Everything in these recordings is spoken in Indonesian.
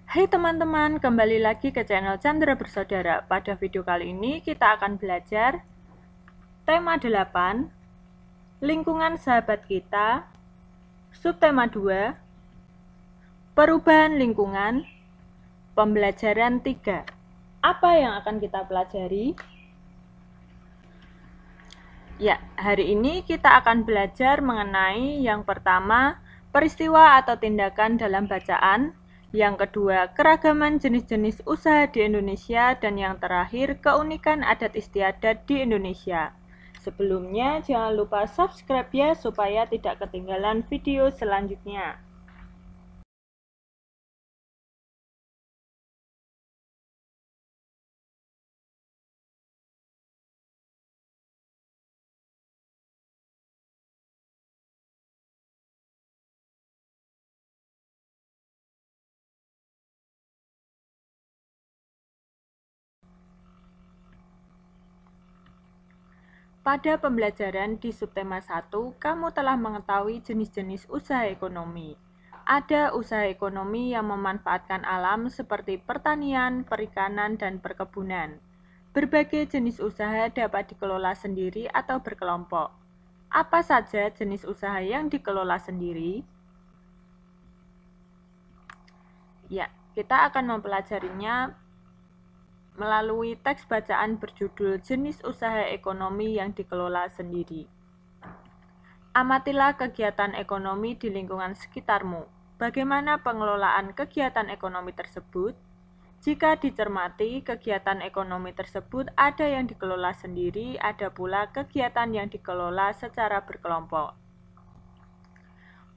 Hai teman-teman, kembali lagi ke channel Chandra Bersaudara. Pada video kali ini kita akan belajar tema 8, lingkungan sahabat kita, subtema 2, perubahan lingkungan, pembelajaran 3. Apa yang akan kita pelajari? Ya, hari ini kita akan belajar mengenai yang pertama, peristiwa atau tindakan dalam bacaan, yang kedua, keragaman jenis-jenis usaha di Indonesia, dan yang terakhir, keunikan adat istiadat di Indonesia. Sebelumnya, jangan lupa subscribe ya, supaya tidak ketinggalan video selanjutnya. Pada pembelajaran di subtema 1, kamu telah mengetahui jenis-jenis usaha ekonomi. Ada usaha ekonomi yang memanfaatkan alam seperti pertanian, perikanan, dan perkebunan. Berbagai jenis usaha dapat dikelola sendiri atau berkelompok. Apa saja jenis usaha yang dikelola sendiri? Ya, kita akan mempelajarinya melalui teks bacaan berjudul Jenis Usaha Ekonomi yang Dikelola Sendiri. Amatilah kegiatan ekonomi di lingkungan sekitarmu. Bagaimana pengelolaan kegiatan ekonomi tersebut? Jika dicermati, kegiatan ekonomi tersebut ada yang dikelola sendiri, ada pula kegiatan yang dikelola secara berkelompok.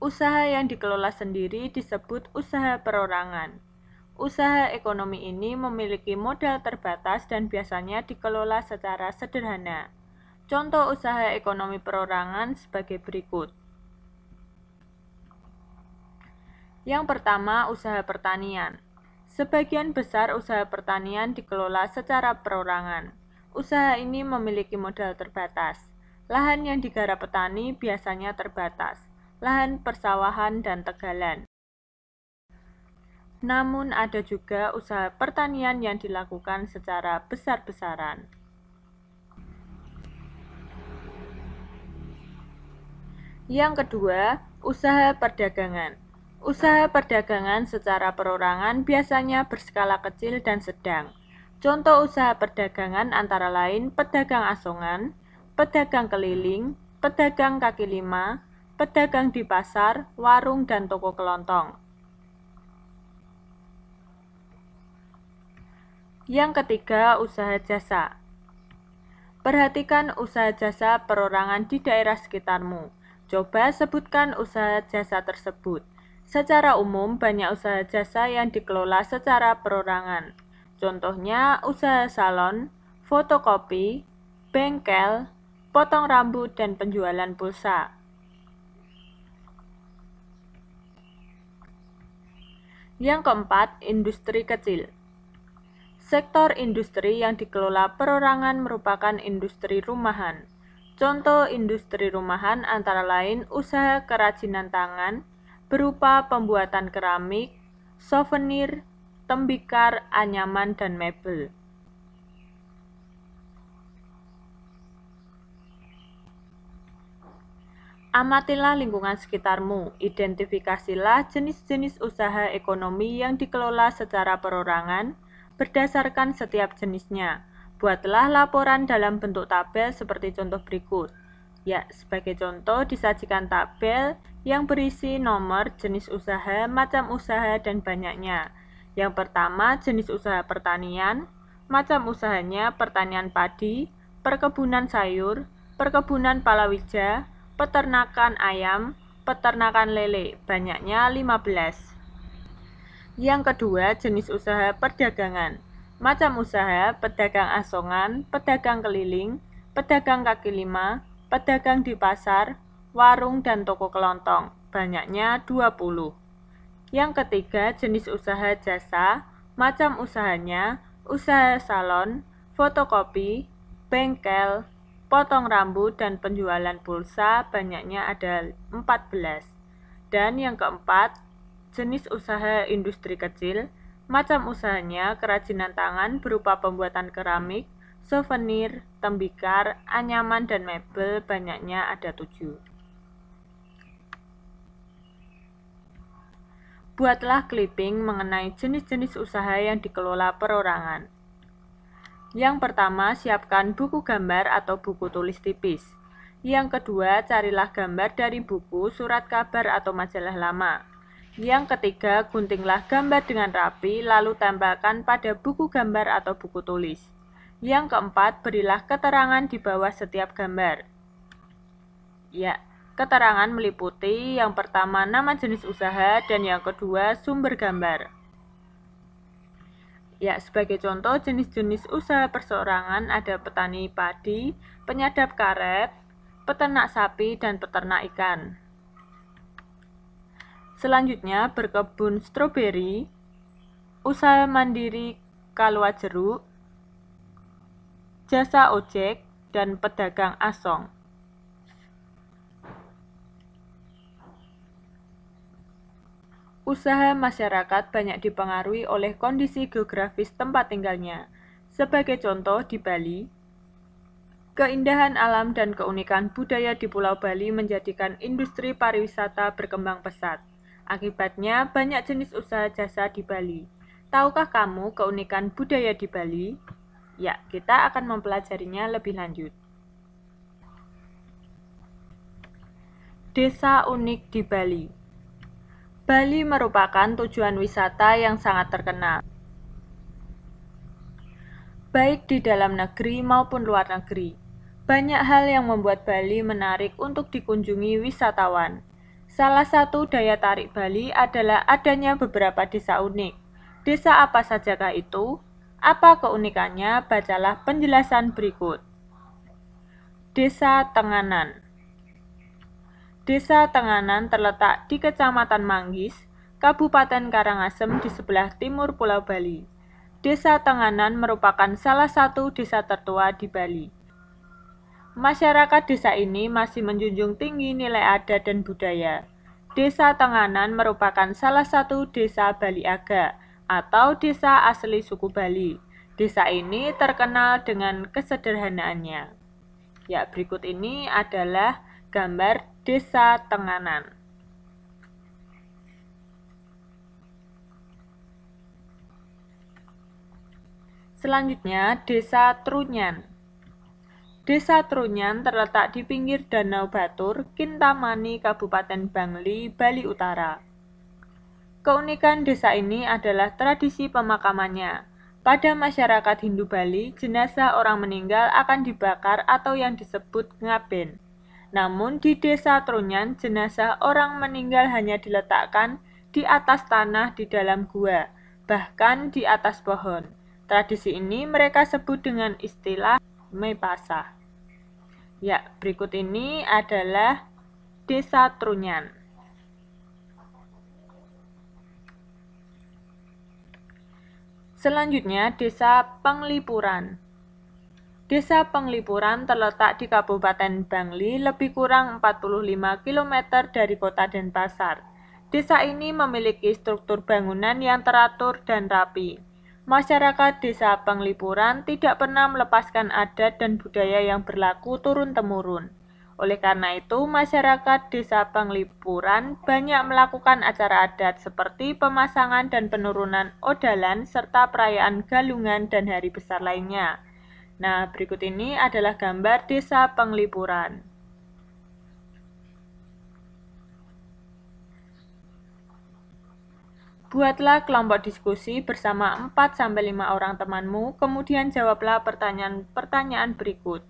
Usaha yang dikelola sendiri disebut usaha perorangan. Usaha ekonomi ini memiliki modal terbatas dan biasanya dikelola secara sederhana. Contoh usaha ekonomi perorangan sebagai berikut. Yang pertama, usaha pertanian. Sebagian besar usaha pertanian dikelola secara perorangan. Usaha ini memiliki modal terbatas. Lahan yang digarap petani biasanya terbatas. Lahan persawahan dan tegalan. Namun ada juga usaha pertanian yang dilakukan secara besar-besaran. Yang kedua, usaha perdagangan. Usaha perdagangan secara perorangan biasanya berskala kecil dan sedang. Contoh usaha perdagangan antara lain pedagang asongan, pedagang keliling, pedagang kaki lima, pedagang di pasar, warung, dan toko kelontong. Yang ketiga, usaha jasa. Perhatikan usaha jasa perorangan di daerah sekitarmu. Coba sebutkan usaha jasa tersebut. Secara umum, banyak usaha jasa yang dikelola secara perorangan. Contohnya, usaha salon, fotokopi, bengkel, potong rambut, dan penjualan pulsa. Yang keempat, industri kecil. Sektor industri yang dikelola perorangan merupakan industri rumahan. Contoh industri rumahan antara lain usaha kerajinan tangan berupa pembuatan keramik, souvenir, tembikar, anyaman, dan mebel. Amatilah lingkungan sekitarmu, identifikasilah jenis-jenis usaha ekonomi yang dikelola secara perorangan berdasarkan setiap jenisnya. Buatlah laporan dalam bentuk tabel seperti contoh berikut. Ya, sebagai contoh disajikan tabel yang berisi nomor, jenis usaha, macam usaha, dan banyaknya. Yang pertama, jenis usaha pertanian, macam usahanya pertanian padi, perkebunan sayur, perkebunan palawija, peternakan ayam, peternakan lele, banyaknya 15. Yang kedua, jenis usaha perdagangan. Macam usaha, pedagang asongan, pedagang keliling, pedagang kaki lima, pedagang di pasar, warung, dan toko kelontong, banyaknya 20. Yang ketiga, jenis usaha jasa. Macam usahanya, usaha salon, fotokopi, bengkel, potong rambut, dan penjualan pulsa, banyaknya ada 14. Dan yang keempat, jenis usaha industri kecil. Macam usahanya kerajinan tangan berupa pembuatan keramik, souvenir, tembikar, anyaman, dan mebel, banyaknya ada 7. Buatlah clipping mengenai jenis-jenis usaha yang dikelola perorangan. Yang pertama, siapkan buku gambar atau buku tulis tipis. Yang kedua, carilah gambar dari buku, surat kabar, atau majalah lama. Yang ketiga, guntinglah gambar dengan rapi, lalu tempelkan pada buku gambar atau buku tulis. Yang keempat, berilah keterangan di bawah setiap gambar. Ya, keterangan meliputi yang pertama nama jenis usaha dan yang kedua sumber gambar. Ya, sebagai contoh jenis-jenis usaha perseorangan ada petani padi, penyadap karet, peternak sapi, dan peternak ikan. Selanjutnya berkebun stroberi, usaha mandiri kalua jeruk, jasa ojek, dan pedagang asong. Usaha masyarakat banyak dipengaruhi oleh kondisi geografis tempat tinggalnya. Sebagai contoh di Bali, keindahan alam dan keunikan budaya di Pulau Bali menjadikan industri pariwisata berkembang pesat. Akibatnya, banyak jenis usaha jasa di Bali. Tahukah kamu keunikan budaya di Bali? Ya, kita akan mempelajarinya lebih lanjut. Desa unik di Bali. Bali merupakan tujuan wisata yang sangat terkenal, baik di dalam negeri maupun luar negeri. Banyak hal yang membuat Bali menarik untuk dikunjungi wisatawan. Salah satu daya tarik Bali adalah adanya beberapa desa unik. Desa apa sajakah itu? Apa keunikannya? Bacalah penjelasan berikut. Desa Tenganan. Desa Tenganan terletak di Kecamatan Manggis, Kabupaten Karangasem di sebelah timur Pulau Bali. Desa Tenganan merupakan salah satu desa tertua di Bali. Masyarakat desa ini masih menjunjung tinggi nilai adat dan budaya. Desa Tenganan merupakan salah satu desa Bali Aga atau desa asli suku Bali. Desa ini terkenal dengan kesederhanaannya. Ya, berikut ini adalah gambar Desa Tenganan. Selanjutnya, Desa Trunyan. Desa Trunyan terletak di pinggir Danau Batur, Kintamani, Kabupaten Bangli, Bali Utara. Keunikan desa ini adalah tradisi pemakamannya. Pada masyarakat Hindu Bali, jenazah orang meninggal akan dibakar atau yang disebut ngaben. Namun di Desa Trunyan, jenazah orang meninggal hanya diletakkan di atas tanah di dalam gua, bahkan di atas pohon. Tradisi ini mereka sebut dengan istilah mepasa. Ya, berikut ini adalah Desa Trunyan. Selanjutnya, Desa Penglipuran. Desa Penglipuran terletak di Kabupaten Bangli, lebih kurang 45 km dari kota Denpasar. Desa ini memiliki struktur bangunan yang teratur dan rapi. Masyarakat Desa Penglipuran tidak pernah melepaskan adat dan budaya yang berlaku turun-temurun. Oleh karena itu, masyarakat Desa Penglipuran banyak melakukan acara adat seperti pemasangan dan penurunan odalan serta perayaan galungan dan hari besar lainnya. Nah, berikut ini adalah gambar Desa Penglipuran. Buatlah kelompok diskusi bersama 4-5 orang temanmu, kemudian jawablah pertanyaan berikut.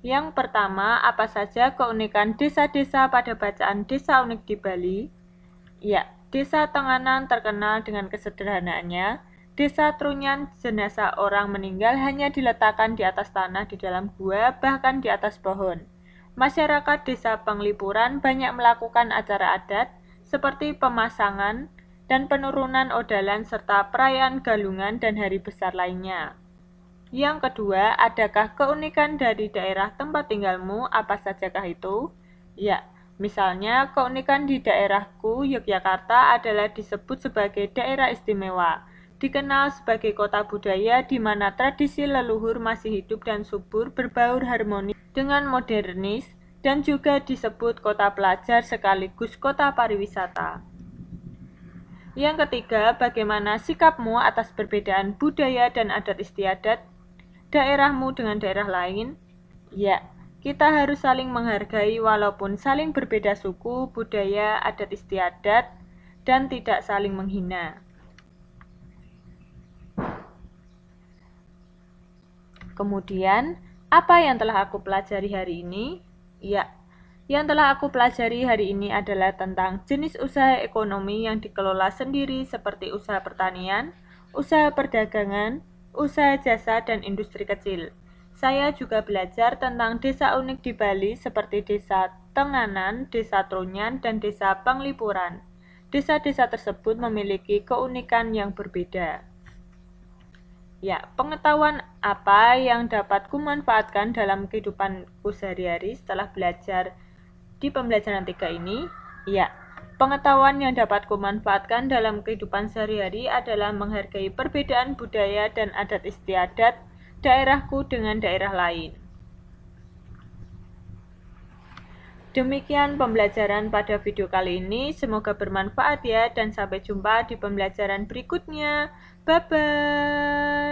Yang pertama, apa saja keunikan desa-desa pada bacaan Desa Unik di Bali? Ya, Desa Tenganan terkenal dengan kesederhanaannya. Desa Trunyan, jenazah orang meninggal hanya diletakkan di atas tanah di dalam gua, bahkan di atas pohon. Masyarakat Desa Penglipuran banyak melakukan acara adat seperti pemasangan dan penurunan odalan serta perayaan galungan dan hari besar lainnya. Yang kedua, adakah keunikan dari daerah tempat tinggalmu? Apa sajakah itu? Ya, misalnya keunikan di daerahku Yogyakarta adalah disebut sebagai daerah istimewa. dikenal sebagai kota budaya di mana tradisi leluhur masih hidup dan subur berbaur harmoni dengan modernis, dan juga disebut kota pelajar sekaligus kota pariwisata. Yang ketiga, bagaimana sikapmu atas perbedaan budaya dan adat istiadat daerahmu dengan daerah lain? Ya, kita harus saling menghargai walaupun saling berbeda suku, budaya, adat istiadat, dan tidak saling menghina. Kemudian, apa yang telah aku pelajari hari ini? Ya, yang telah aku pelajari hari ini adalah tentang jenis usaha ekonomi yang dikelola sendiri seperti usaha pertanian, usaha perdagangan, usaha jasa, dan industri kecil. Saya juga belajar tentang desa unik di Bali seperti Desa Tenganan, Desa Trunyan, dan Desa Panglipuran. Desa-desa tersebut memiliki keunikan yang berbeda. Ya, pengetahuan apa yang dapat kumanfaatkan dalam kehidupanku sehari-hari setelah belajar di pembelajaran 3 ini? Ya, pengetahuan yang dapat kumanfaatkan dalam kehidupan sehari-hari adalah menghargai perbedaan budaya dan adat istiadat daerahku dengan daerah lain. Demikian pembelajaran pada video kali ini, semoga bermanfaat ya, dan sampai jumpa di pembelajaran berikutnya. Bye-bye.